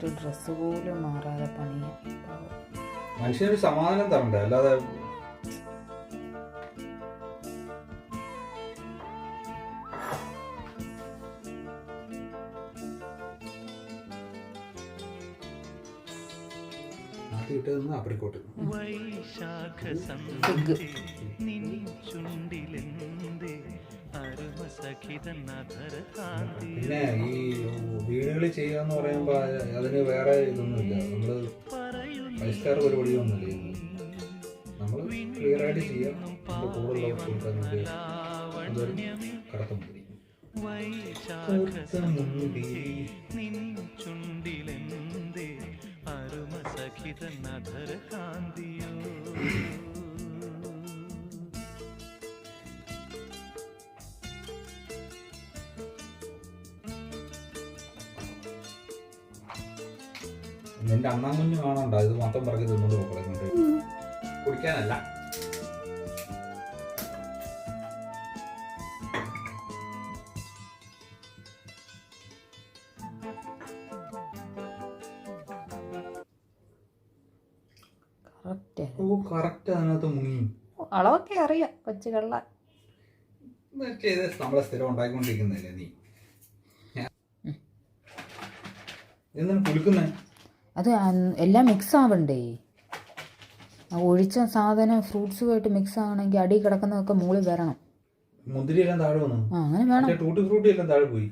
ഒരു ഡ്രസ്സ് പോലും മാറാതെ പണിയാ. മനുഷ്യനൊരു സമാധാനം തരണ്ടേ, അല്ലാതെ അപ്പടിക്കോട്ട് പിന്നെ ഈ വീടുകളിൽ ചെയ്യാന്ന് പറയുമ്പോ അതിന് വേറെ ഇതൊന്നുമില്ല. നമ്മള് 5 സ്റ്റാർ പരിപാടിയൊന്നുമില്ല ചെയ്യുന്നത്. നമ്മള് ക്ലിയർ ആയിട്ട് ചെയ്യാം. കൂടുതലുള്ളവർക്ക് കൊടുക്കാൻ വേണ്ടി അതൊരു കടത്തം മതി. നിന്റെ അണ്ണാൻ കുഞ്ഞു കാണണ്ട, ഇത് മൊത്തം പറക്കി തിന്നോണ്ട് പോകണം, കുടിക്കാനല്ല. കറക്റ്റ് അതിനകത്ത് മുങ്ങി. അളവൊക്കെ അറിയാം കൊച്ചു കള്ള. നമ്മളെ സ്ഥിരം ഉണ്ടാക്കിക്കൊണ്ടിരിക്കുന്നില്ലേ നീ? എന്താണ് കുലുക്കുന്നേ? അത് എല്ലാം മിക്സ് ആവണ്ടേ? ഒഴിച്ച സാധനം ഫ്രൂട്ട്സുമായിട്ട് മിക്സ് ആവണമെങ്കിൽ അടി കിടക്കുന്നതൊക്കെ മുകളിൽ വരണം. മുന്തിരി എല്ലാം താഴെ വന്നു. അങ്ങനെ വേണം. ടൂട്ടി ഫ്രൂട്ടി എല്ലാം താഴെ പോയി.